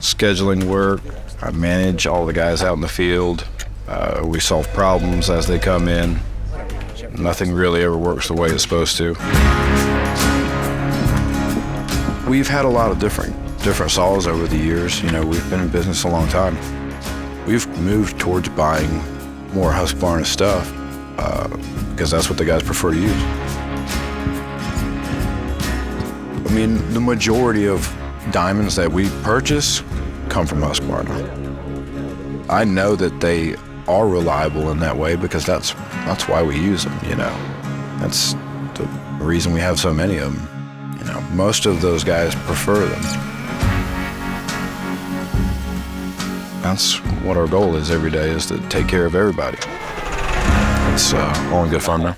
scheduling work. I manage all the guys out in the field. We solve problems as they come in. Nothing really ever works the way it's supposed to. We've had a lot of different saws over the years. You know, we've been in business a long time. We've moved towards buying more Husqvarna stuff because that's what the guys prefer to use. I mean, the majority of diamonds that we purchase come from Husqvarna. I know that they are reliable in that way because that's why we use them, you know. That's the reason we have so many of them. You know, most of those guys prefer them. That's what our goal is every day, is to take care of everybody. It's all in good fun, man.